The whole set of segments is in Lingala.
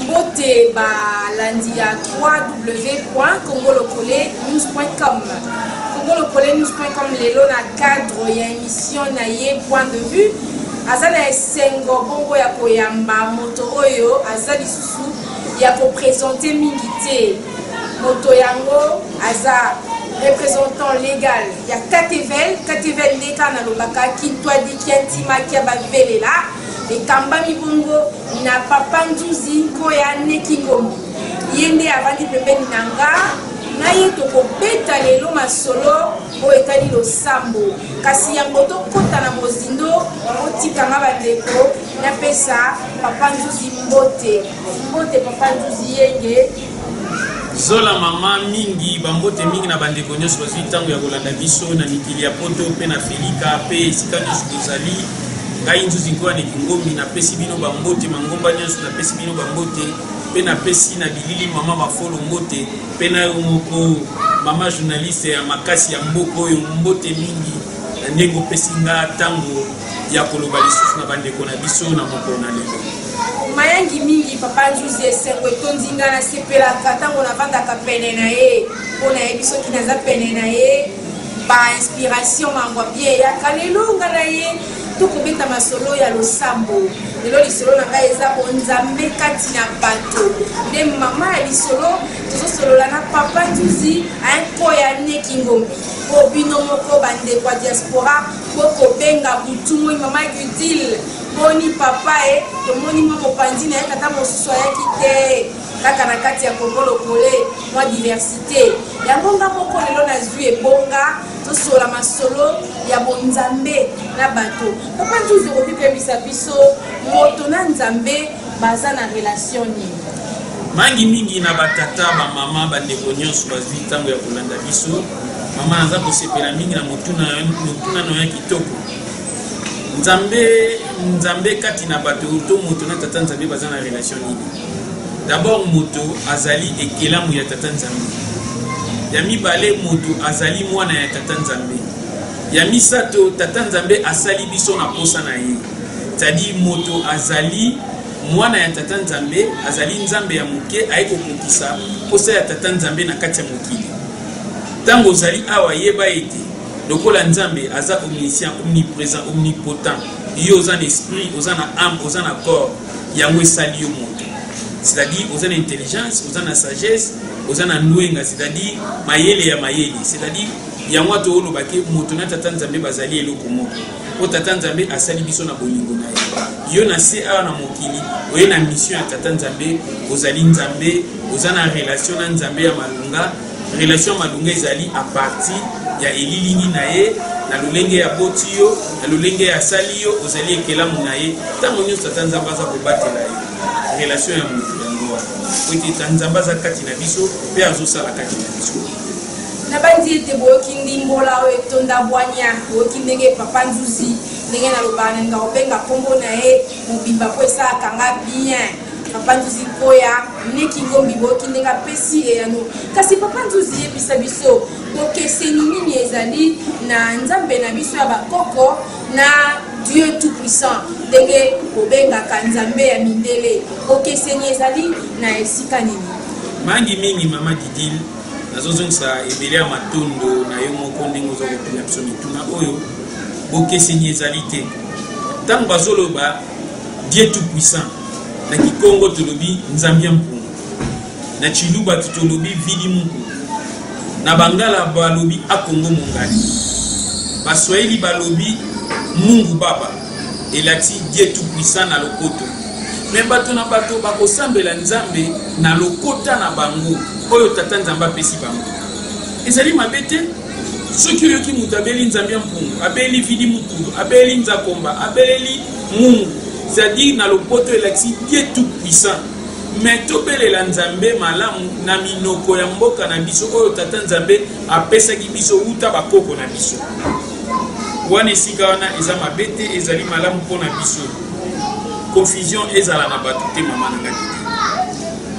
Mbote balandi ya www.congolocolenews.com. Congolocolenews.com lelo na cadre ya émission na ye point de vue. Azana esengo bongo ya koyamba moto oyo azali susu ya ko présenter mingité. Moto yango aza représentant légal ya KTVL ndeka na lobaka kitwa di kiantima kia bavelela e kamba mibongo na papa nzuzi koya nekingombi yende avandi pembeni nanga na ye tokobeta lelo masolo o etali losambo kasi yango tokota na mozindo otikanga bandeko na pesa papa nzuzi mbote papa nzuzi yenge zola mama mingi bambote mingi na bandeko nyonso bazwi ntango ya kolanda biso na mikili ya poto mpe na felika mpe esika nyonso tozali ngai nzuzi nkoya nekingombi napesi bino bambote mangomba nyonso napesi bino bambote mpe napesi na bilili mama bafolo mbote mpe na yo moko mama journaliste ya makasi ya mboka oyo mbote mingi na ndenge opesi nga ntango ya koloba lisusu na bandeko na biso na mokolo na lelo mayangi mingi papa nzuzi esengo etondinga na sepelaka ntango navandaka pene na ye mpo nayebi soki naza pene na ye bainspiration mangwa bie eyaka lelo nga na ye tokobeta masolo ya losambo lelo lisolo na ngai eza bonzambe kati na bato nde mama ya lisolo tozosolola na papa nzuzi akoya nekingombi po bino moko bandeko ya diaspora bokobenga butumoi mama gudile moni papa tomoni mwa mopanzi na ye kata mosusu ayaki te kaka na kati ya Congolocole mwa diversité yango nga moko lelo nazwi ebonga tosola masolo ya bonzambe na bato papa nzuzi okoki koyebisa biso moto na nzambe baza na relation nini mangi mingi na batata bamama bandeko nyonso bazwi ntango ya kolanda biso mama naza kosepela mingi na motuna na ya kitoko nzambe kati na bato to moto na tata nzambe baza na relation nini d'abord moto azali ekelamu ya tata nzambe ya mibale moto azali mwana ya tata nzambe ya misato tata nzambe asali biso na posa na ye c'est-à-dire moto azali mwana ya tata nzambe azali nzambe ya moke ayekokokisa posa ya tata nzambe na kati ya mokili ntango ozali awa yeba ete lokola nzambe aza omniscient omniprésent omnipotent yo oza na esprit oza na âme oza na corps yango esali yo moto c'est-à-dire oza na intelligence oza na sagesse oza na nwenga c'est-à-dire mayele ya mayele c'est-à-dire yango ato olobaki moto na tata nzambe bazali eloko moko po tata nzambe asali biso na bolingo na ye yo na se awa na mokili oye na mission ya tata nzambe ozali nzambe oza na relation na nzambe ya malunga relation malunga ezali a partir ya elilingi na ye na lolenge ya boti yo na lolenge ya sali yo ozali ekelamu na ye ntango nyonso tata nzambe aza kobatela ye relation ya moto yango wana po ete nzambe aza kati na biso mpe azosala kati na biso na bandi ete boyoki ndimbola oyo etonda bwanya boyoki ndenge papa nzuzi ndenge nalobaka nalinga kobenga nkombo na ye mobimba mpo esalaka nga bien papa nzuzi koya nekingombi boyoki ndenge apesi eyano kasi papa nzuzi yebisa biso bokeseni nini ezali na nzambe na biso ya bakoko na Dieu tout puissant ndenge kobengaka nzambe ya mindele bokeseni ezali na esika nini mangi mingi mama Didile nazozongisa ebele ya matondo na yo moko ndenge oza kopela biso mituna oyo bokeseni ezali te ntango bazoloba Dieu tout puissant na Kikongo tolobi nzambe ya mpungu na Chiluba tolobi vidi mungu na Bangala balobi akongo mongali baswahili balobi mungu baba elati Dieu tout puissant na lokoto me bato na bato bakosambela nzambe na lokota na bango oyo tata nzambe apesi bango ezali mabe te soki oyoki moto abeli nzambe ya mpungu abeli vidi mukulu abeli nzakomba abeli mungu c'est-à-dire na lopoto elakisi Dieu tout puissant mais tobelela nzambe malamu na minoko ya mboka na biso oyo tata nzambe apesaki biso uta bakoko na biso wana esika wana eza mabe te ezali malamu mpo na biso confusion ezala na bato te mama na ngai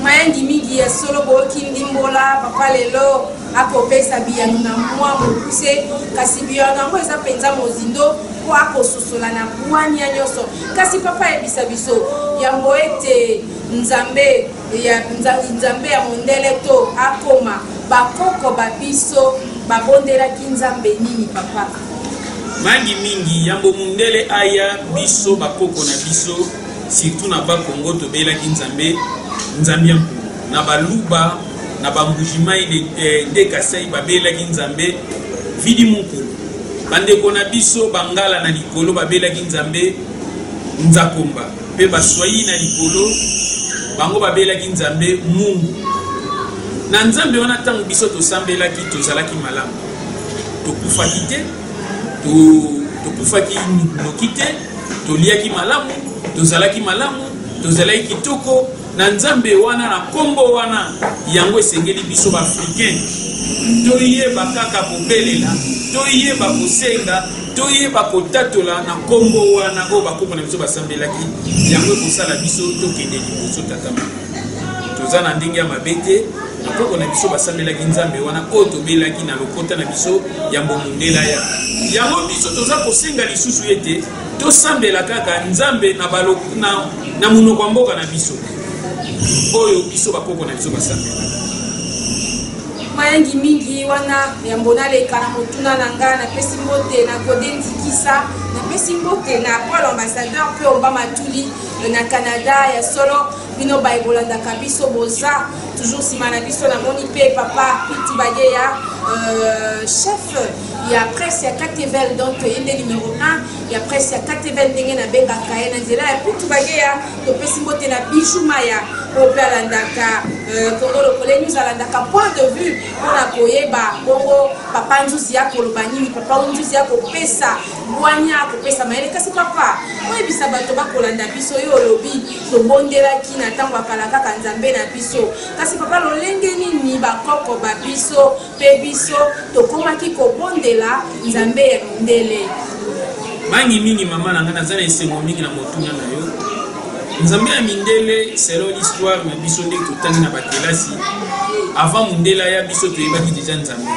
mayangi mingi ya solo boyoki ndimbola papa lelo akopesa biyano na mwa mokuse kasi biyano yango eza mpenza mozindo po akososola na bwani ya nyonso kasi papa yebisa biso yango ete nzambe ya mondele to akoma bakoko babiso babondelaki nzambe nini papa mingi yambo mondele aya biso bakoko na biso surtout na bakongo tobelaki nzambe ya mpulu na baluba na bambujimai de kasai babelaki nzambe vidi mukulu bandeko na biso bangala na likolo babelaki nzambe nzakomba pe baswai na likolo bango babelaki nzambe mungu na nzambe wana ntango biso tosambelaki tozalaki malamu tokufaki te tokufaki noki te toliaki malamu tozalaki malamu tozalaki kitoko na nzambe wana na kombo wana yango esengeli biso baafrikain toyeba kaka kobelela toyeba kosenga toyeba kotatola na kombo wana oyo bakoko na biso basambelaki yango ekosala biso tokende liboso tatama toza na ndenge ya mabe te bakoko na biso basambelaki nzambe wana oyo tobelaki na lokota na biso ya mbomundela ya yango biso toza kosenga lisusu ete tosambela kaka nzambe na monoko ya mboka na biso oyo biso bakoko na biso basambelaka mayangi mingi wana yambo naleka na motuna na nga napesi mbote na Gode Ndikisa napesi mbote na Paul ambassadeur mpe omba matuli na Canada ya solo bino baebolandaka biso boza toujours nsima na biso namoni mpe papa Piti Bageya chef ya presse ya Katevel donc yende numéro 1 ya presse ya Katevel ndenge nabengaka ye na nzela ya Piti Bageya topesi mbote na Bijou Maya ope alandaka Congo Lokole News alandaka point de vue mpona koyeba bongo papa nzuzi ya koloba nini papa nzuzi ya kopesa bwani ya kopesa mayele kasi papa oyebisa bato bakolanda biso yo olobi tobondelaki na ntango akala kaka nzambe na biso kasi papa lolenge nini bakoko babiso mpe biso tokomaki kobondela nzambe ya mondele mingi mama na nga naza na esengo mingi na motuna na yo nzambe ya mindele selon l'histoire na biso nde totangi na bakelasi avant mundele ya biso toyebaki deja nzambe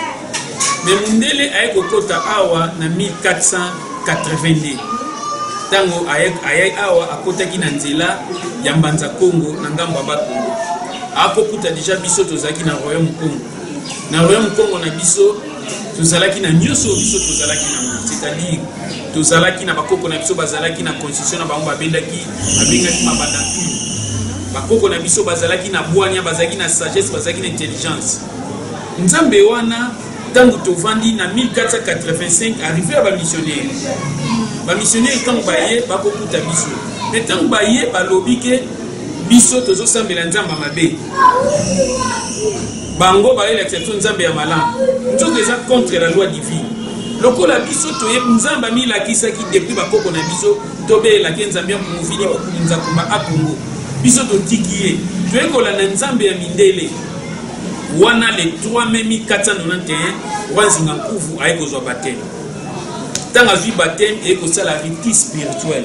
mais mundele aye kokota awa na 1482 ntango aye awa akotaki na nzela ya mbanza Congo na ngambo ya bakongo akokuta deja biso tozalaki na royaume Congo na royaume Congo na biso tozalaki na nyonso biso tozalaki na c'est-à-dire tozalaki na bakoko na biso bazalaki na constitution na bango babengaki mabandantu bakoko na biso bazalaki na bwanya bazalaki na sagesse bazalaki na intelligence nzambe wana ntango tovandi na 1485 arrivé ya bamissionnaire ntango baye bakokuta biso mais ntango baye balobi ke biso tozosambela nzambe mabe bango balela exception nzambe ya malamu nzoto eza contre la loi divine lokola biso toye nzambe amilakisaki depuis bakoko na biso tobelelaki nzambe ya movili nzakomba akongo biso totiki ye toyekola na nzambe ya mindele wana le 3 mai 1491 wanzinga nkuvu aye kozwa bateme ntango azwi bateme eye kosala riti spirituel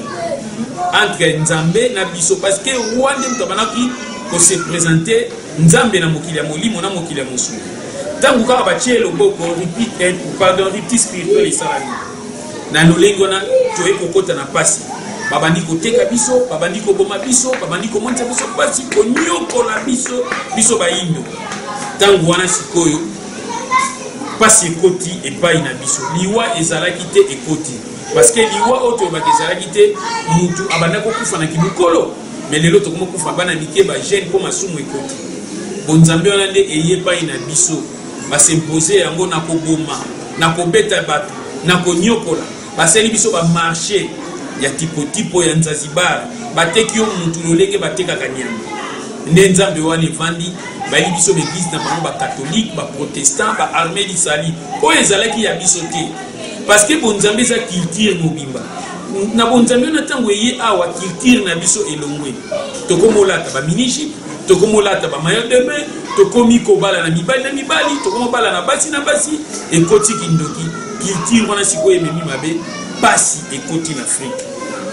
entre nzambe na biso parce que wana moto abanaki kose présente nzambe na mokili ya molimo na mokili ya mosusu ntango kaka batie loboko riti spirituel esalami na lolenge wana toye kokota na pasi babandi koteka biso babandi koboma biso babandi komonisa biso pasi konyokola biso bayindo ntango wana sikoyo pasi ekoti epai na biso liwa ezalaki te ekoti parce que liwa oyo toyebaka ezalaki te mutu abanda kokufa na kimokolo mais lelo tokomokufa bana mike bagene mpo masumu ekoti bonzambe wana nde eye epai na biso basimpose yango na koboma na kobeta bato na konyokola basali biso bamarché ya tipo ya Nzanzibar bateki yo mutu lolenge batekaka nyama nde nzambe wana evandi bayi biso baeglise na bango bakatholike baprotestant baarmée lisali oyo ezalaki ya biso te parce que bonzambe eza culture mobimba na bonzambe wana ntango eye awa culture na biso elongwe tokomolata baminishi tokomolata bamaillot de main tokomi kobala na mibali tokomobala na basi ekoti kindoki culture wana sikoyo ememi mabe pasi ekoti na Afrique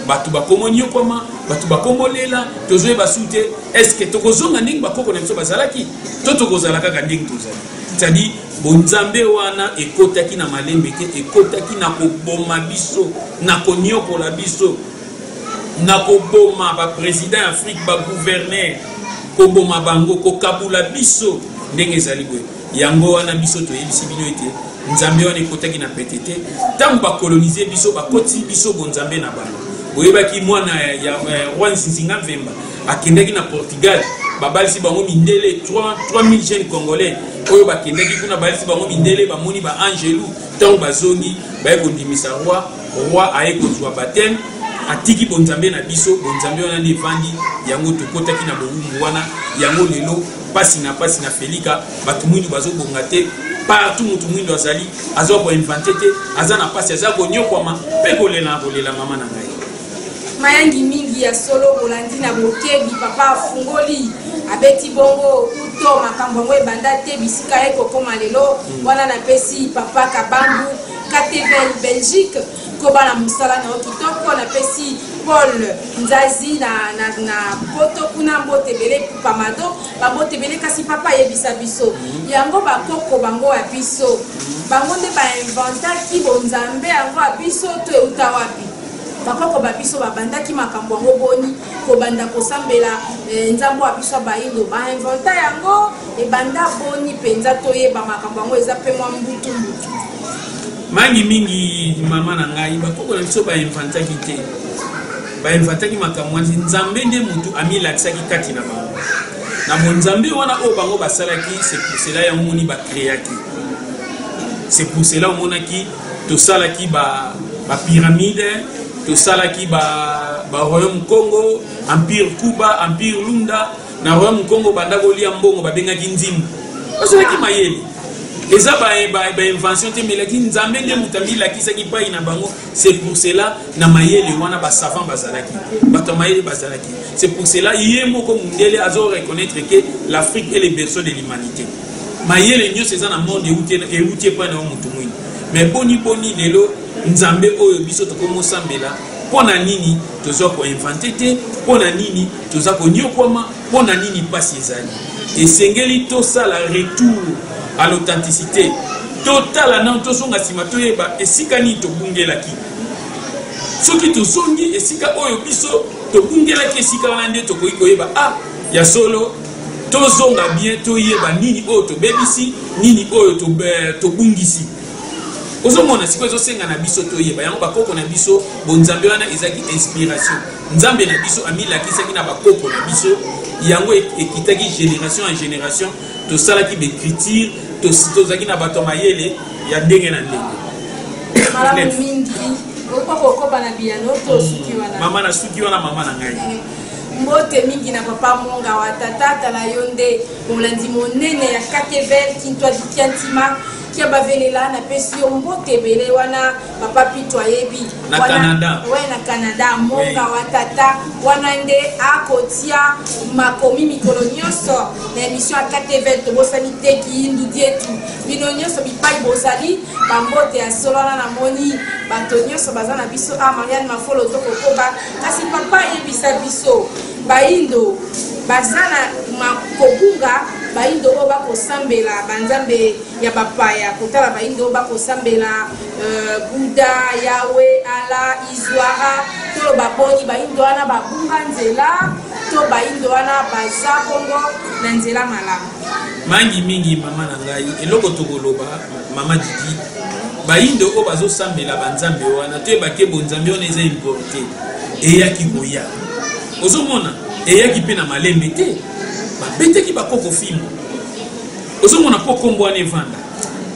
bato bakomo nyokwama bato bakomolela tozoyeba su te est-ce que tokozonga ndenge bakoko na biso bazalaki to tokozala kaka ndenge tozali c'est-à-dire bonzambe wana ekotaki na malembe te ekotaki na koboma biso na konyokola biso na koboma ba président Afrique ba gouverneur koboma bango kokabula biso ndenge ezali boye yango wana biso toyebisi bino ete nzambe wana ekotaki na petete ntango bakolonize biso bakoti biso bonzambe na bango boyebaki mwana ya roi Nzinzinga Mvemba akendaki na Portugal babalisi bango mindele 3000 jeunes congolais oyo bakendaki kuna balisi bango mindele bamoni ba Angelou ntango bazongi baye kondimisa roi aye kozwa baptême atiki bonzambe na biso bonzambe wana nde vandi yango tokotaki na bowumbu wana yango lelo pasi na felika bato mwindu bazobonga te partout mutu mwindu azali aza koinvente te aza na pasi aza konyokwama mpe kolela mama na ngai mayangi mingi ya solo bolandi na bokebi papa afungoli abeti bongo uto makambo yango ebanda te bisika ye kokoma lelo wana napesi papa Kabambu KTV Belgique kobala musala na okitoko napesi Paul Nzazi na poto kuna mbote bele pamado babote bele kasi papa yebisa biso yango bakoko bango ya biso bango nde bainventaki bonzambe yango ya biso to euta wapi bakoko babiso babandaki makambo yango boni kobanda kosambela nzambo ya biso bayindo bainventa yango ebanda boni penza toyeba makambo yango eza pe mwa mbutu mangi mingi mama na ngai bakoko na biso bainventaki te bainventaki makambo wana nzambe nde mutu amilakisaki kati na bango na bonzambe wana oyo bango basalaki c'est pour cela yango moni bakreaki c'est pour cela omonaki tosalaki bapyramide tosalaki royaume Congo empire Kuba empire Lunda na royaume Congo banda kolia mbongo babengaki nzimu basalaki mayele eza invention te melaki nzambe nde mutambi lakisaki pai na bango c'est pour cela na mayele wana basavant bazalaki bato mayele bazalaki c'est pour cela ye moko mundele azo reconnaître que l'Afrique est le berceau de l'humanité mayele nyonso eza na monde eutie pa na mutu mwini mais boni lelo nzambe oyo biso tokomosambela pona nini toza koinvente te pona nini toza konyokwama pona nini pasi ezali esengeli tosala retour à l'authenticité totala na tozonga nsima toyeba esika nini tobungelaki soki tozongi esika oyo biso tobungelaki esika wana nde tokoki koyeba ya solo tozonga bien toyeba nini oyo tobebisi nini oyo tobungisi ozomona siko ezosenga na biso toyeba yango bakoko na biso bonzambe wana ezaki inspiration nzambe na biso amilakisaki na bakoko na biso yango ekitaki génération en génération tosalaki becriture tozaki na bato mayele ya ndenge na ndenge mama na suki wana mama na ngai mbote mingi na papa monga wa tata na yonde molandi monene ya KTV kintwa dikiantima kia bavelela na pesi yo mbote bele wana papa pitwa yebi na Canada na Canada monga wa tata wana nde akotia makomi mikolo nyonso na émission ya KTV tobosani te kiindu dietu bino nyonso bipai bozali bambote ya solo na moni bato nyonso baza na biso Marianne Mafolo tokokoba kasi papa yebisa biso baindo bazana makobunga baindo oyo bakosambela banzambe ya bapaya kotala baindo oyo bakosambela Buddha, Yahweh, Allah, Izwara to baboni baindo wana babunga nzela to baindo wana baza bongo na nzela malamu mangi mingi mama na ngai eloko tokoloba mama Didi baindo oyo bazosambela banzambe wana toyebake bonzambe wana eza importe eyaki koya ozomona eyaki mpe na malembe te babetaki bakoko fimbo ozomona mpo kombo wana evanda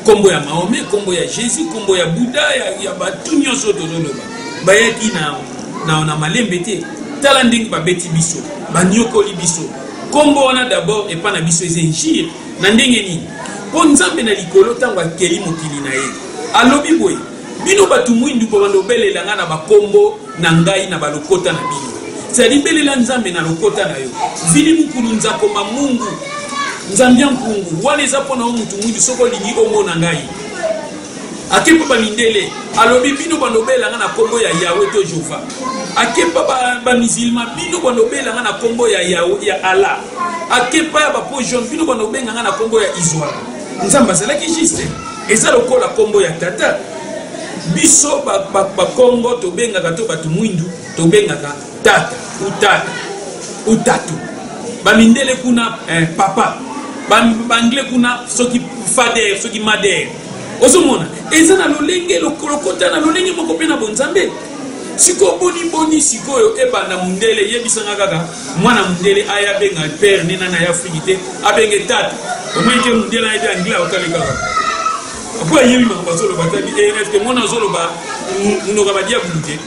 kombo ya Mahome kombo ya Jésus kombo ya Buddha ya batu nyonso tozoloba bayaki na malembe te tala ndenge babeti biso banyokoli biso kombo wana d'abord epa na biso eza injire na ndenge nini mpo nzambe na likolo ntango akeli mokili na ye alobi boye bino batu mwindu mpo bandobelela nga na bakombo na ngai na balokota na bino c'est-à-dire belela nzambe na lokota na yo vili mukulu nzakoma mungu nzambe ya mpungu wana eza mpona mutu mwindu soko olingi omona ngai akepa bamindele alobi bino bandobelanga na kombo ya Yahweh to Jehova akepa bamisilma bino bandobelanga na kombo ya Yahweh ya Allah akepa ya bapo jaune bino bandobenganga na kombo ya Izwara nzambe azalaki juste eza lokola kombo ya tata biso bakongo tobengaka to bato mwindu tobengaka tata utatu bamindele kuna papa bangle kuna soki fader soki mader ozomona eza na lolenge lokota na lolenge moko mpe na bonzambe siko boni sikoyo ebanda mundele yebisanga kaka mwana mundele aya benga père nena na Afrique te abenge tata omweke mundele aya anglais otali kaka apo yebi makambo zolo batali que mwana zolo ba munoka badia bunte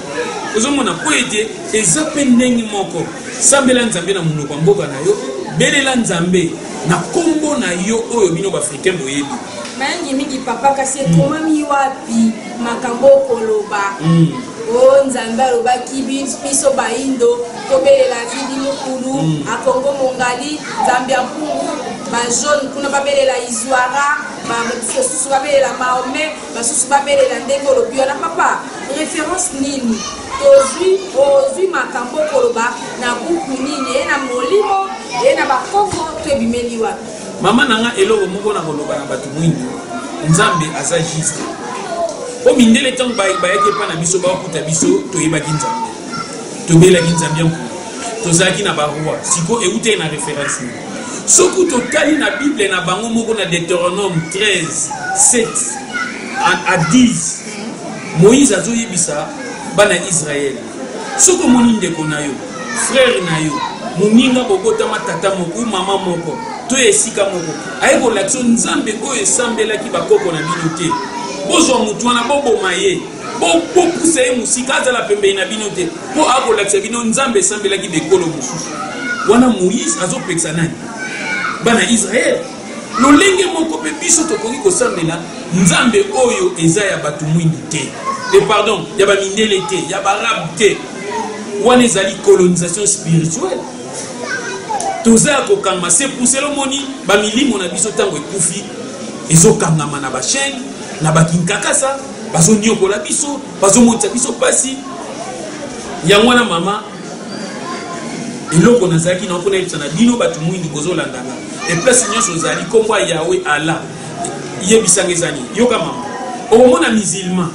ozomona po ete eza pe ndenge moko sambela nzambe na munoko mboka na yo belela nzambe na kombo na yo oyo bino bafricain boyebi mingi papa kasi ekomami wapi makambo koloba o nzambe alobaki biso baindo tobelela vidi mokulu akongo mongali nzambe ya mpungu bajaune kuna babelela izwara basusu babelela maome basusu babelela ndenge olobi wana papa référence nini tozwi makambo koloba na buku nini ye na molimo ye na bakongo to ebimeli wapi mama nanga eloko moko na koloba na bato mwindu nzambe aza juste o mindele ntango bayaki epa na biso bakuta biso toyebaki nzambe tobelaki nzambe ya nkulu tozalaki na baroi siko eutei na référence nini soki totali na bible na bango moko na Deutéronome 13 7 à 10 Moïse azoyebisa bana Israël soki omoni ndeko na yo frère na yo moninga bobotama tata moko mama moko to esika moko aye kolakisa nzambe oyo esambelaki bakoko na bino te bozwa mutu wana boboma ye bopusa ye mosika azala pembeni na bino te mpo akolakisa bino nzambe esambelaki bekolo mosusu wana Moïse azopekisa nani bana Israël lolenge moko mpe biso tokoki kosambela nzambe oyo eza ya bato mwindu te pardon ya bamindele te ya barabe te wana ezali colonisation spirituelle toza ya kokangama se pousse lomoni bamilimo na biso ntango ekufi ezokangama na bachaine na bakinkakasa bazoniokola biso bazomonisa biso pasi yango wana mama eloko nazalaki na mpona yebisa na bino bato mwindu kozolandanga eplace nyonso ozali kombo ya Yawe ala yebisanga ezani yoka mama okomona musulman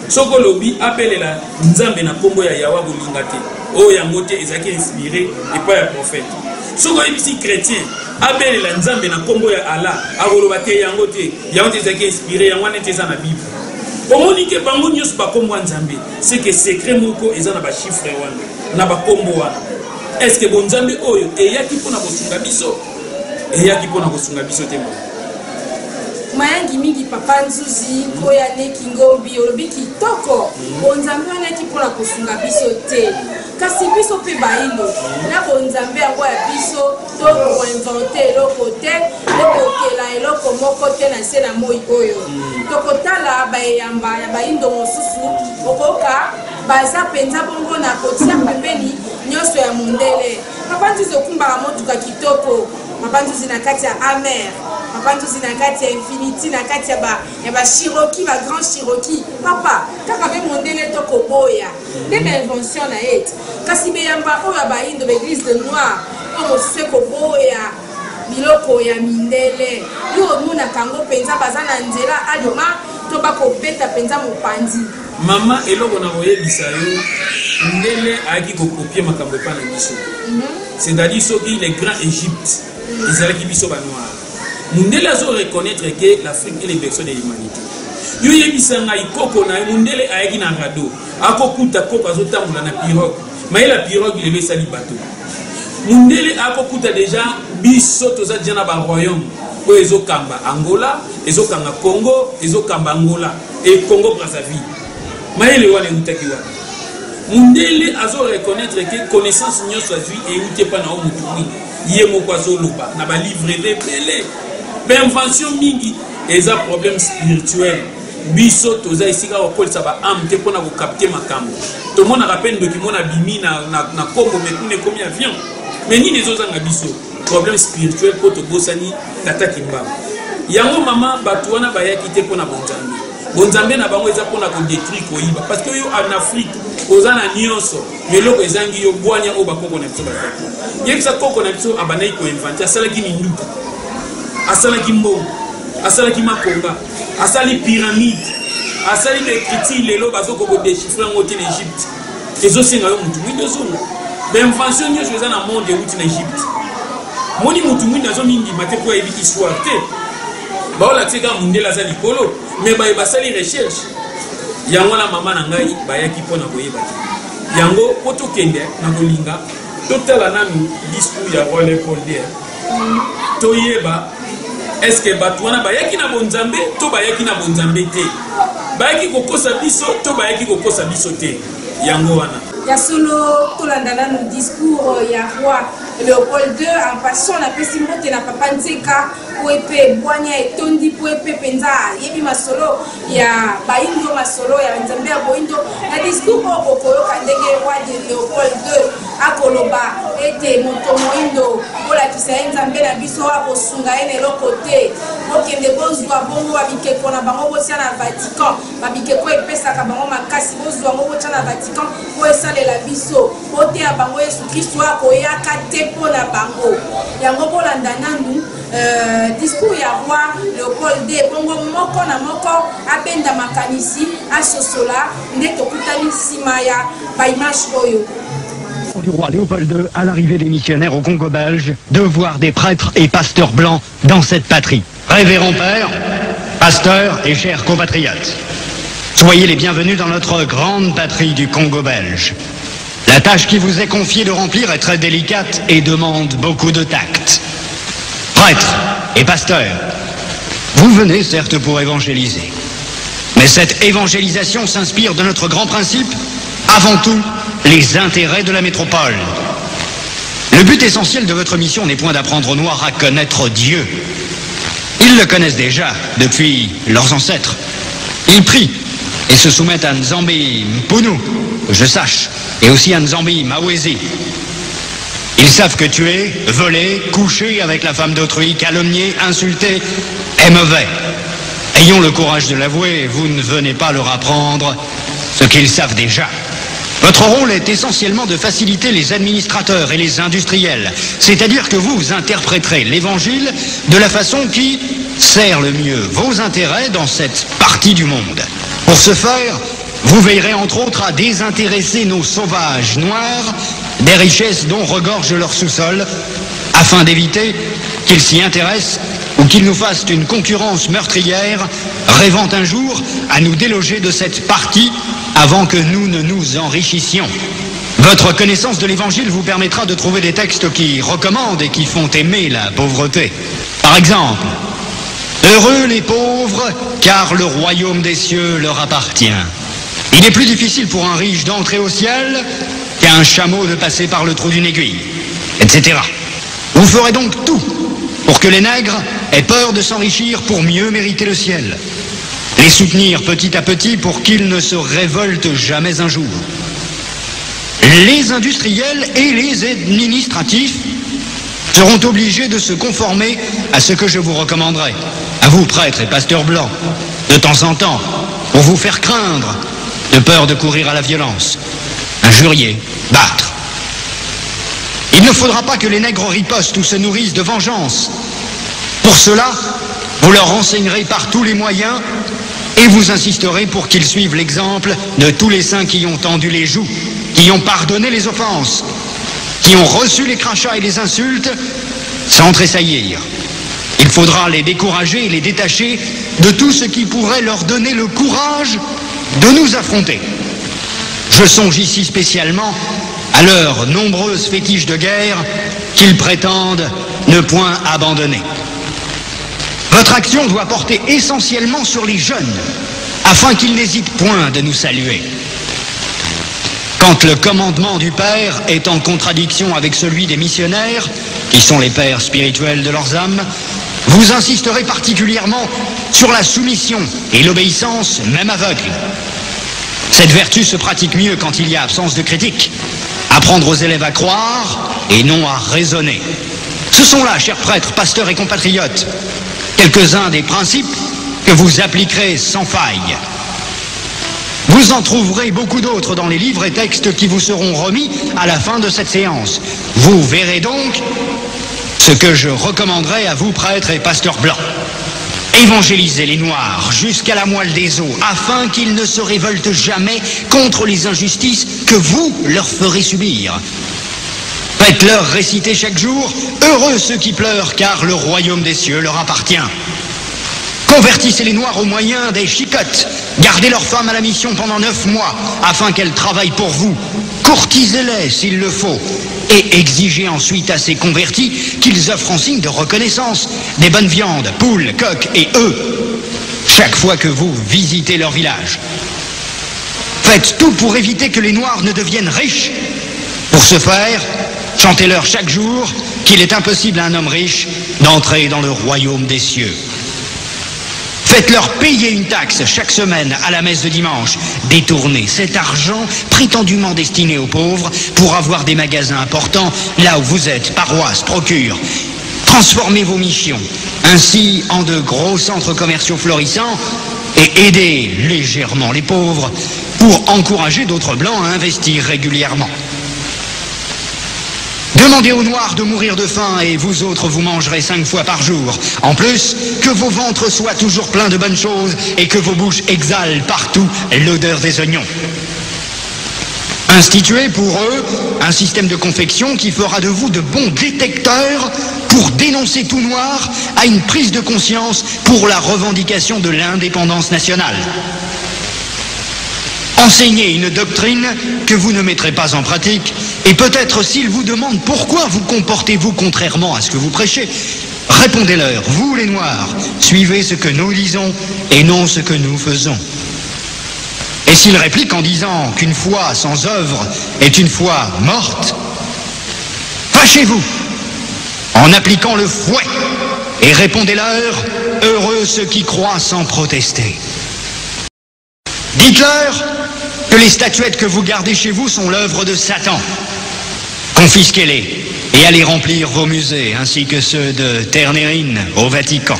soki olobi apelela nzambe na kombo ya Yawe bolinga te oyo yango te ezalaki inspiré epai ya prophète soki oyebisi chrétien abelela nzambe na kombo ya Allah akoloba te yango te ezalaki inspiré yango wana te eza na bible omoni ke bango nyonso bakombo ya nzambe c'est que secret moko eza na bachiffre wana na bakombo wana est-ce que bonzambe oyo eyaki mpona kosunga biso eyaki mpona kosunga biso te mama mayangi mingi papa nzuzi koya neki ngombi olobi kitoko bonzambe wana eki mpona kosunga biso te kasi biso mpe bayindo na bonzambe yango ya biso tokoinvente eloko te tokokela eloko moko te na se na moi oyo tokotala bayeyamba ya bayindo mosusu okoka baza mpenza bongo na kotia pembeni nyonso ya mondele papa nzuzi okumbaka motuka kitoko papa nzuzi na kati ya amer papa nzuzi na kati ya infinity na kati ya ba Cherokee ba grand Cherokee papa kaka be mondele tokoboya nde ba invention na et kasi beyamba oyo bayindo l'église de noir oyo se koboya biloko ya mindele yo omona kango penza baza na nzela alima to bakobeta penza mopanzi mama eloko na koyebisa yo ndele ayaki kokopie makambo epa na biso c'est-à-dire soki les grands Égypte ezalaki biso banoir mundele azo reconnaître que l'Afrique est le berceau de l'humanité yo yebisa ngai koko na mundele ayaki na rado akokuta koko azotambola na pirogue mais la pirogue lelo esali bato mundele akokuta déjà biso toza déjà na ba royaume oyo ezokamba Angola ezokanga Congo ezokamba Angola et Congo Brazzaville mayele wana eutaki wana mundele azo reconnaître que connaissance nyonso azwi euti epa na omutu mwini ye moko azoloba na balivre ebele bainvention mingi eza problème spirituel biso toza esika kokolisa baame te mpona kokapte makambo tomonaka mpe ndoki mona bimi na kombo mekuna ekomi avion mais nini ezozanga biso problème spirituel mpo tobosani tata kimbamba yango mama bato wana bayaki te mpona bonzambe bonzambe na bango eza mpona kodétruire koyiba parce que yo en Afrique oza na nyonso eloko ezangi yo bwanya oyo bakoko na biso basaki yebisa koko na biso abandaki koinvente asalaki minduka asalaki mbongo asalaki makonga asali pyramide asali bekiti lelo bazoko déchiffrer en haute en Égypte ezosenga yo mutu mwindo zongo benvention nyonso eza na monde euti na Égypte moni mutu mwindo azomingi mate po yebi histoire te baolakisa kaka mundele aza likolo me baye basali recherche yango na mama na ngai bayaki mpona koyeba te yango po tokende na kolinga totala nanu discours ya roi Léopold toyeba est-ce que bato wana bayaki na bonzambe to bayaki na bonzambe te bayaki kokosa biso to bayaki kokosa biso te yango wana ya solo tolanda nanu discours ya roi Léopold II en passant na pesi mbote na papa Nzeka po epe bwanya etondi po epe penza yebi masolo ya baindo masolo ya nzambe ya boindo na discours oyo koyoka ndenge roi de Léopold II akoloba ete moto moindo olakisa ye nzambe na biso akosunga ye na eloko te bokende bozwa bongo babikeko na bango botia na Vatican babikeko epesaka bango makasi bozwa yango botia na Vatican po esalela biso boteya bango Yesu Kristo akoyaka te mpo na bango yango bolanda nanu discours ya roi Léopold II bongo moko na moko abenda makanisi asosola nde tokutani nsima ya baimage oyo du roi Léopold II à l'arrivée des missionnaires au Congo belge, de voir des prêtres et pasteurs blancs dans cette patrie. Révérend père, pasteurs et chers compatriotes, soyez les bienvenus dans notre grande patrie du Congo belge. La tâche qui vous est confiée de remplir est très délicate et demande beaucoup de tact. Prêtres et pasteurs, vous venez certes pour évangéliser, mais cette évangélisation s'inspire de notre grand principe, avant tout, les intérêts de la métropole. Le but essentiel de votre mission n'est point d'apprendre aux Noirs à connaître Dieu. Ils le connaissent déjà depuis leurs ancêtres. Ils prient et se soumettent à Nzambi Mpunu, que je sache, et aussi à Nzambi Mawezi. Ils savent que tuer, voler, coucher avec la femme d'autrui, calomnier, insulter est mauvais. Ayons le courage de l'avouer, vous ne venez pas leur apprendre ce qu'ils savent déjà. Votre rôle est essentiellement de faciliter les administrateurs et les industriels, c'est-à-dire que vous interpréterez l'évangile de la façon qui sert le mieux vos intérêts dans cette partie du monde. Pour ce faire, vous veillerez entre autres à désintéresser nos sauvages noirs des richesses dont regorge leur sous-sol, afin d'éviter qu'ils s'y intéressent ou qu'ils nous fassent une concurrence meurtrière, rêvant un jour à nous déloger de cette partie avant que nous ne nous enrichissions. Votre connaissance de l'Évangile vous permettra de trouver des textes qui recommandent et qui font aimer la pauvreté. Par exemple, « Heureux les pauvres, car le royaume des cieux leur appartient. Il est plus difficile pour un riche d'entrer au ciel qu'à un chameau de passer par le trou d'une aiguille, etc. » Vous ferez donc tout pour que les nègres aient peur de s'enrichir pour mieux mériter le ciel. Les soutenir petit à petit pour qu'ils ne se révoltent jamais un jour. Les industriels et les administratifs seront obligés de se conformer à ce que je vous recommanderai, à vous prêtres et pasteurs blancs, de temps en temps, pour vous faire craindre, de peur de courir à la violence, injurier, battre. Il ne faudra pas que les nègres ripostent ou se nourrissent de vengeance. Pour cela, vous leur renseignerez par tous les moyens et vous insisterez pour qu'ils suivent l'exemple de tous les saints qui ont tendu les joues, qui ont pardonné les offenses, qui ont reçu les crachats et les insultes sans tressaillir. Il faudra les décourager et les détacher de tout ce qui pourrait leur donner le courage de nous affronter. Je songe ici spécialement à leurs nombreuses fétiches de guerre qu'ils prétendent ne point abandonner. Votre action doit porter essentiellement sur les jeunes, afin qu'ils n'hésitent point de nous saluer. Quand le commandement du Père est en contradiction avec celui des missionnaires, qui sont les pères spirituels de leurs âmes, vous insisterez particulièrement sur la soumission et l'obéissance, même aveugle. Cette vertu se pratique mieux quand il y a absence de critique. Apprendre aux élèves à croire et non à raisonner. Ce sont là, chers prêtres, pasteurs et compatriotes, quelques-uns des principes que vous appliquerez sans faille. Vous en trouverez beaucoup d'autres dans les livres et textes qui vous seront remis à la fin de cette séance. Vous verrez donc ce que je recommanderai à vous, prêtres et pasteurs blancs. Évangélisez les Noirs jusqu'à la moelle des os, afin qu'ils ne se révoltent jamais contre les injustices que vous leur ferez subir. Faites-leur réciter chaque jour « Heureux ceux qui pleurent, car le royaume des cieux leur appartient ». Convertissez les Noirs au moyen des chicottes. Gardez leurs femmes à la mission pendant 9 mois, afin qu'elles travaillent pour vous. Courtisez-les s'il le faut. Et exigez ensuite à ces convertis qu'ils offrent en signe de reconnaissance des bonnes viandes, poules, coqs et œufs, chaque fois que vous visitez leur village. Faites tout pour éviter que les Noirs ne deviennent riches. Pour ce faire, chantez-leur chaque jour qu'il est impossible à un homme riche d'entrer dans le royaume des cieux. Faites-leur payer une taxe chaque semaine à la messe de dimanche. Détournez cet argent prétendument destiné aux pauvres pour avoir des magasins importants là où vous êtes, paroisses, procures. Transformez vos missions ainsi en de gros centres commerciaux florissants et aidez légèrement les pauvres pour encourager d'autres blancs à investir régulièrement. Demandez aux Noirs de mourir de faim et vous autres vous mangerez 5 fois par jour. En plus, que vos ventres soient toujours pleins de bonnes choses et que vos bouches exhalent partout l'odeur des oignons. Instituez pour eux un système de confection qui fera de vous de bons détecteurs pour dénoncer tout Noir à une prise de conscience pour la revendication de l'indépendance nationale. Enseignez une doctrine que vous ne mettrez pas en pratique, et peut-être s'ils vous demandent pourquoi vous comportez-vous contrairement à ce que vous prêchez, répondez-leur, vous les Noirs, suivez ce que nous disons et non ce que nous faisons. Et s'ils répliquent en disant qu'une foi sans œuvre est une foi morte, fâchez-vous en appliquant le fouet et répondez-leur, heureux ceux qui croient sans protester. Dites-leur que les statuettes que vous gardez chez vous sont l'œuvre de Satan. Confisquez-les et allez remplir vos musées, ainsi que ceux de Ternérine au Vatican.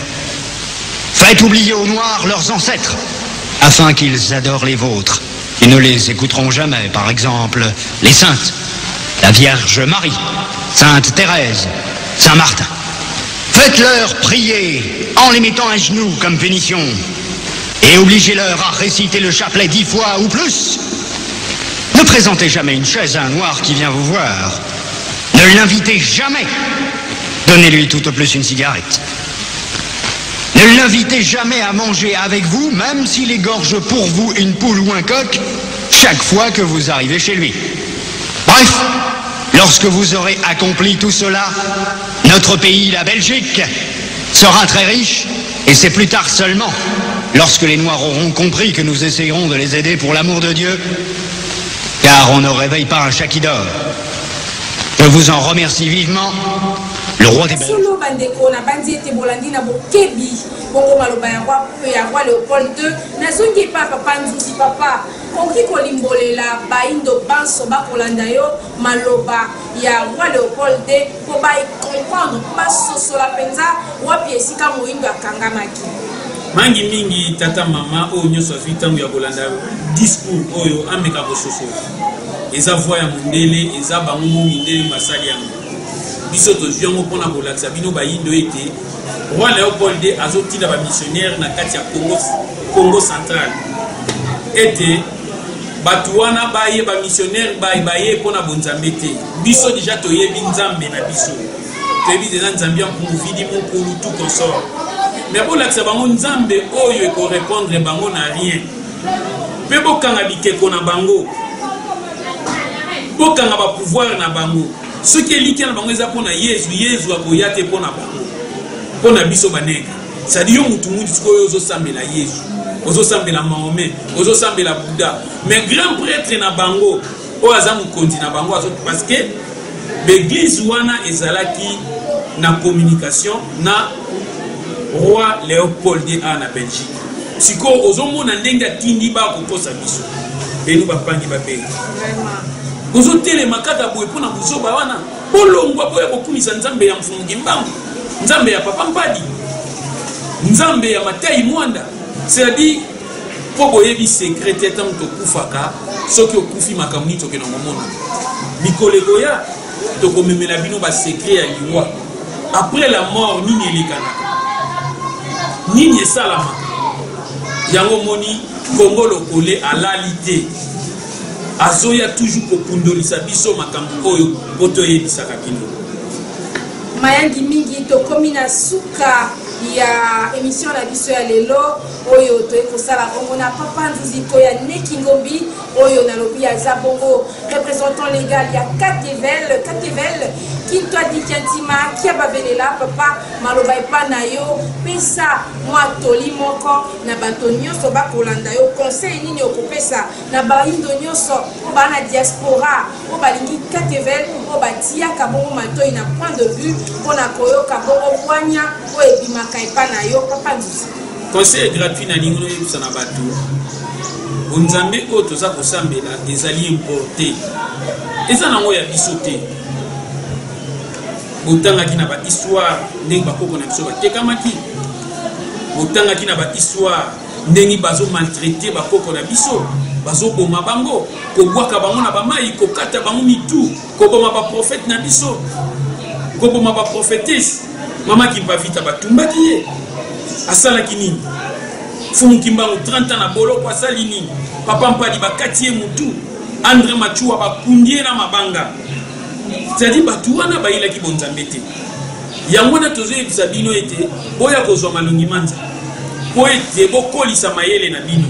Faites oublier aux Noirs leurs ancêtres, afin qu'ils adorent les vôtres. Ils ne les écouteront jamais, par exemple, les saintes, la Vierge Marie, Sainte Thérèse, Saint Martin. Faites-leur prier en les mettant à genoux comme punition. Et obligez-leur à réciter le chapelet 10 fois ou plus. Ne présentez jamais une chaise à un Noir qui vient vous voir. Ne l'invitez jamais. Donnez-lui tout au plus une cigarette. Ne l'invitez jamais à manger avec vous, même s'il égorge pour vous une poule ou un coq, chaque fois que vous arrivez chez lui. Bref, lorsque vous aurez accompli tout cela, notre pays, la Belgique, sera très riche, et c'est plus tard seulement, lorsque les Noirs auront compris que nous essayerons de les aider pour l'amour de Dieu, car on ne réveille pas un chat qui dort. Je vous en remercie vivement, le roi des Belges. Oki kolimbolela baindo banso bakolanda yo maloba ya roi Léopold II po ba comprendre basosola penza wapi esika moyindo akangamaki. Mangi mingi tata mama o nyoso fitangu ya kolanda discours oyo ameka bososo. Eza voix ya mondele eza bango mindele masali yango. Biso to ziongo pona kolaksa bino baindo ete roi Léopold II azotinda ba missionnaire na kati ya Congo central. Ete Batuana baye ba missionnaire baye pona bonzambe te. Biso déjà toyebi nzambe na biso. Toyebi déjà nzambe pour vidi mon pour tout consort. Mais bon là que ça bango nzambe oyo e ko répondre bango na rien. Pe bokanga bikeko na bango. Bokanga ba pouvoir na bango. Ce qui est liké na bango eza pona Yesu akoya te pona bango. Pona biso baneka. Ça dit yo mutu mutu koyo zo sambela Yesu. Ozo sambela Mahomet, ozo sambela Bouddha, mais grand prêtre na bango, o azamu konti na bango parce que l'église wana ezalaki na communication na roi Léopold II na Belgique. Siko ozo mona ndenga tindi ba ko posa biso. Benu ba pangi ba be. Ozo tele makata boye pona buzoba wana. Bolongwa boye bokumisa nzambe ya mfungi mbangu. Nzambe ya papa mpadi. Nzambe ya Matai Mwanda. C'est-à-dire, pour que vous secrétaire tant que Koufaka, ce que Koufi Makamni, ce que nous avons. Mikolegoya, to komemela bino ba secret à l'Iwa. Après la mort, ni les Kanaka. nini esalama yango moni Congo Lokole alalité azoya toujours kopundolisa biso makambo oyo botoyebisaka bino mayangi mingi tokomi na suka ya émission na biso ya lelo oyo toyekosala bongo na Papa Nzuzi Koya Nekingombi oyo nalobi aza bongo représentant légal ya Katevel Kinto Adikiantima kia bavelela papa maloba epa na yo pesa mwa toli moko na bato nyonso bakolanda yo conseil nini okopesa na baindo nyonso bana diaspora o balingi Katevel o batiaka bongo matoi na point de vue mpona koyoka bongo bwanya o ebimaka epa na yo Papa Nzuzi. Conseil gratuit na lingo yebisa na bato bonzambe oyo toza kosambela ezali importé eza nango ya biso te botangaki na ba histoire ndenge bakoko na biso batekamaki botangaki na ba histoire ndenge bazo maltraiter bakoko na biso bazo boma bango kobwaka bango na bamai kokata bango mitu koboma ba prophète na biso koboma ba prophétesse mama Kimpavita batumbaki ye asalaki nini Fumu Kimbangu 30 ans na boloko asali nini Papa Mpadi bakati ye mutu André Machua bakundie na mabanga c'est-à-dire batu wana bayilaki bonzambe te yango na tozoyebisa bino ete boya kozwa malongi manza po ete bokolisa mayele na bino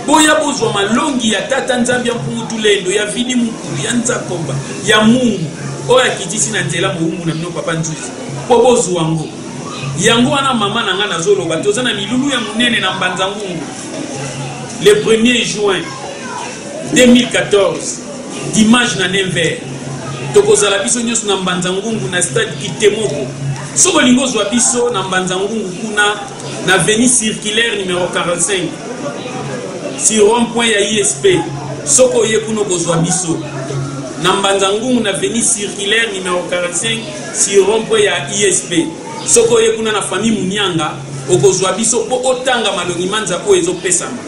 boya bozwa malongi ya tata nzambe ya mpungutu lendo ya vidi mukulu ya nzakomba ya mungu oyo akitisi na nzela moumbu na bino Papa Nzuzi po bozwa yango yango wana mama na nga nazoloba toza na milulu ya munene na mbanza ngungu le 1er juin 2014 dimanche na Nevers tokozala biso nyonso na mbanza ngungu na stade Kitemoko soko lingo zwa biso na mbanza ngungu kuna na avenue circulaire numéro 45 sur rond-point ya ISP soko ye kuno kozwa biso na mbanza ngungu na avenue circulaire numéro 45 sur rond-point ya ISP soko ye kuna na famille Munyanga okozwa biso po otanga malongi manza oyo ezopesama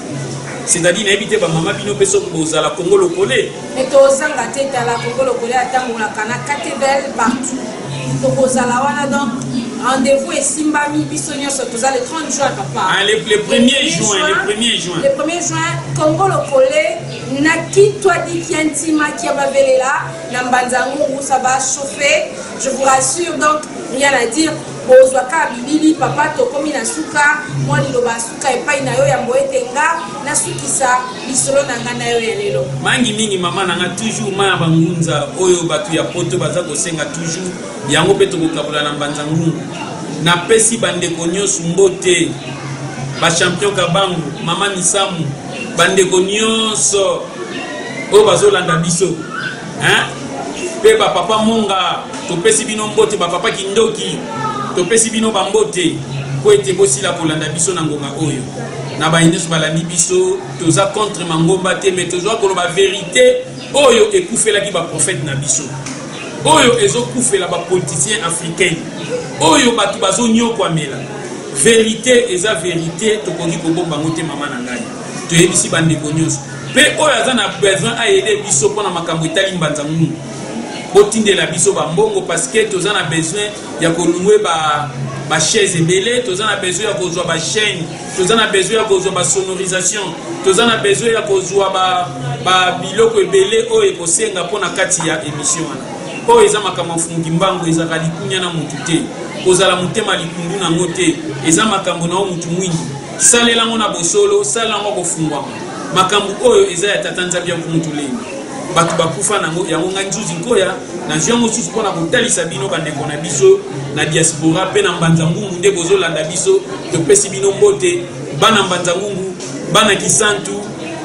c'est-à-dire na ebite ba mama bino peso bozala Congo Lokole et tozanga teta la Congo Lokole atambola kana Katevel partout tokozala wana donc rendez-vous et simbami biso nyonso toza le 30 juin papa le 1er juin le 1er juin Congo Lokole na Kinto Adikiantima kia bavelela na mbanzangu ça va chauffer je vous rassure donc rien à dire bozwaka bilili papa tokomi na suka mwa liloba suka epai na yo ya mboetenga na sukisa lisolo na nga na yo ya lelo mangi mingi mama na nga toujours maya bangunza oyo batu ya poto baza kosenga toujours yango pe tokokabula na mbanza ngungu na pesi bandeko nyonso mbote ba champion Kabangu mama Misamu bandeko nyonso oyo bazolanda biso pe ba papa Monga topesi bino mbote ba papa Kindoki topesi bino bambote po ete bosila kolanda biso na ngonga oyo na bayineso balandi biso toza contre mangomba te mais tozwa koloba vérité oyo ekufelaki ba prophète na biso oyo ezokufela ba politicien africain oyo batu bazonyokwamela vérité eza vérité tokoki kobomba ngo te mama na ngai toyebisi bandeko nyonso pe oyo aza na besoin ayede biso mpona makambo etali mbanza ngungu botindela biso bambongo parce que toza na besoin ya kolungwe ba chaise ebele toza na besoin ya kozwa ba chaîne toza na besoin ya kozwa ba sonorisation toza na besoin ya kozwa ba biloko ebele oyo ekosenga mpona kati ya émission wana oyo eza makambo fungi mbango ezaka likunya na mutu te kozala motema likundu nango te eza makambo na o mutu mwingi salela ngo na bosolo salela ngo kofungwama makambo oyo eza ya tata nzambe ya mutu lengi batu bakufa nango yango nga Nzuzi Koya na jango susu mpona kotalisa bino bandeko na biso na diaspora pe na mbanza ngungu nde bozolanda biso topesi bino mbote bana mbanza ngungu bana Kisantu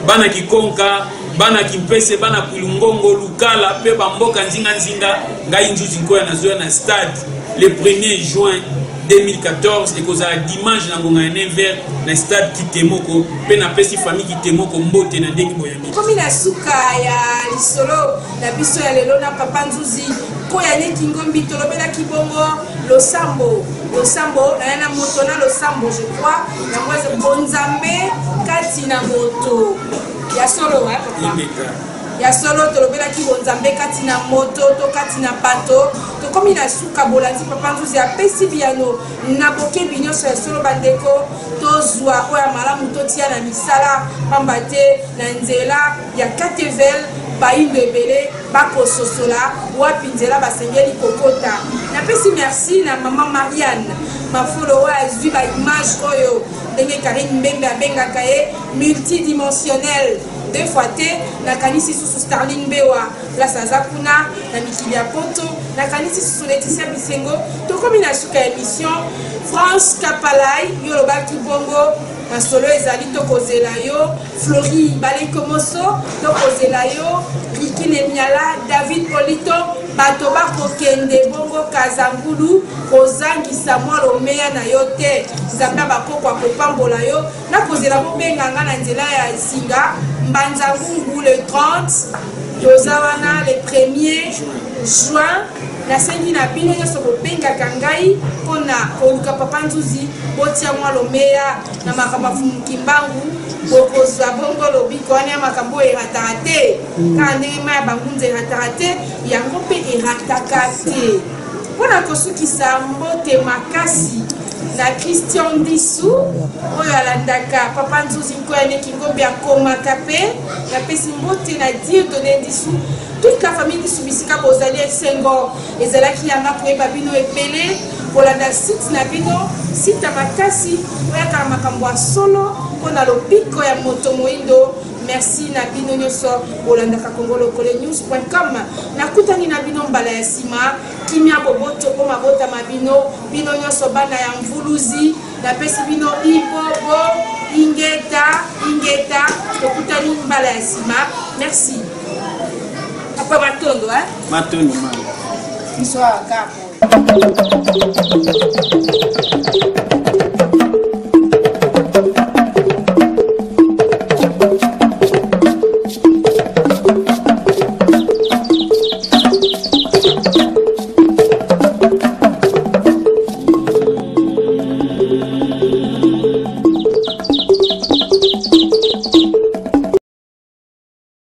bana Kikonka bana Kimpese bana Kulungongo Lukala pe bamboka nzinga ngai Nzuzi Koya nazoya na stade le 1er juin 2014 ekozala dimanche na ngonga ya Nevers na stade Kitemoko pe na pesi famille Kitemoko mbote na ndenge boyambi komi na suka ya lisolo na biso ya lelo na Papa Nzuzi Koya Nekingombi tolobelaki bongo losambo na moto na losambo je crois yango eza bonzambe kati na moto ya solo papa ya solo tolobelaki bonzambe kati na moto to kati na bato tokomi na suka bolandi papa nzuzi apesi biyano na bokebi nyonso ya solo bandeko tozwa oyo ya malamu totia na misala pamba te na nzela ya katevel bayindo ebele bakososola wapi nzela basengeli kokota napesi merci na mama Marianne mafolo oyo azwi baimage oyo ndenge Karine Mbembe abengaka ye multidimensionnel deux fois te nakanisi susu Starling Bewa place aza kuna na mikili ya poto nakanisi susu Laetitia Bisengo tokomi na suka ya émission France Kapalai yo lobaki bongo masolo ezali tokozela yo Flori Balekomoso tokozela yo Rikine Miala David Polito bato bakokende bongo Kazangulu kozangisa mwa lomeya na yo te nzambe bakokwa kopambola yo nakozela bobenganga na nzela ya singa Mbanzangungu le 30 toza wana le 1er juin nasengi na bino nyonso bobengaka ngai mpona koluka papa nzuzi botia mwa lomeya na makambo afumuki mbangu bokozwa bongo lobiko wana ya makambo erataka te kaka ndenge ma ya bangunza erataka te yango mpe erataka te mpona kosukisa mbote makasi na Christian Disu oyo alandaka papa nzuzi nkoyaneki ngombe akomaka mpe napesi mbote na Dieudonné Disu toute la famille Disu bisika bozali esengo ezalaki yanga koyeba bino ebele kolanda site na bino site ya makasi oyakala makambo ya solo mpona lobiko ya moto moindo merci na bino nyonso bolandaka congolokolenews.com nakutani na bino mbala ya nsima kimia boboto mpo mabotama bino nyonso bana ya mvuluzi napesi bino ibobo ingeta tokutani mbala ya nsima merci apa matondo matoni mama biso akapo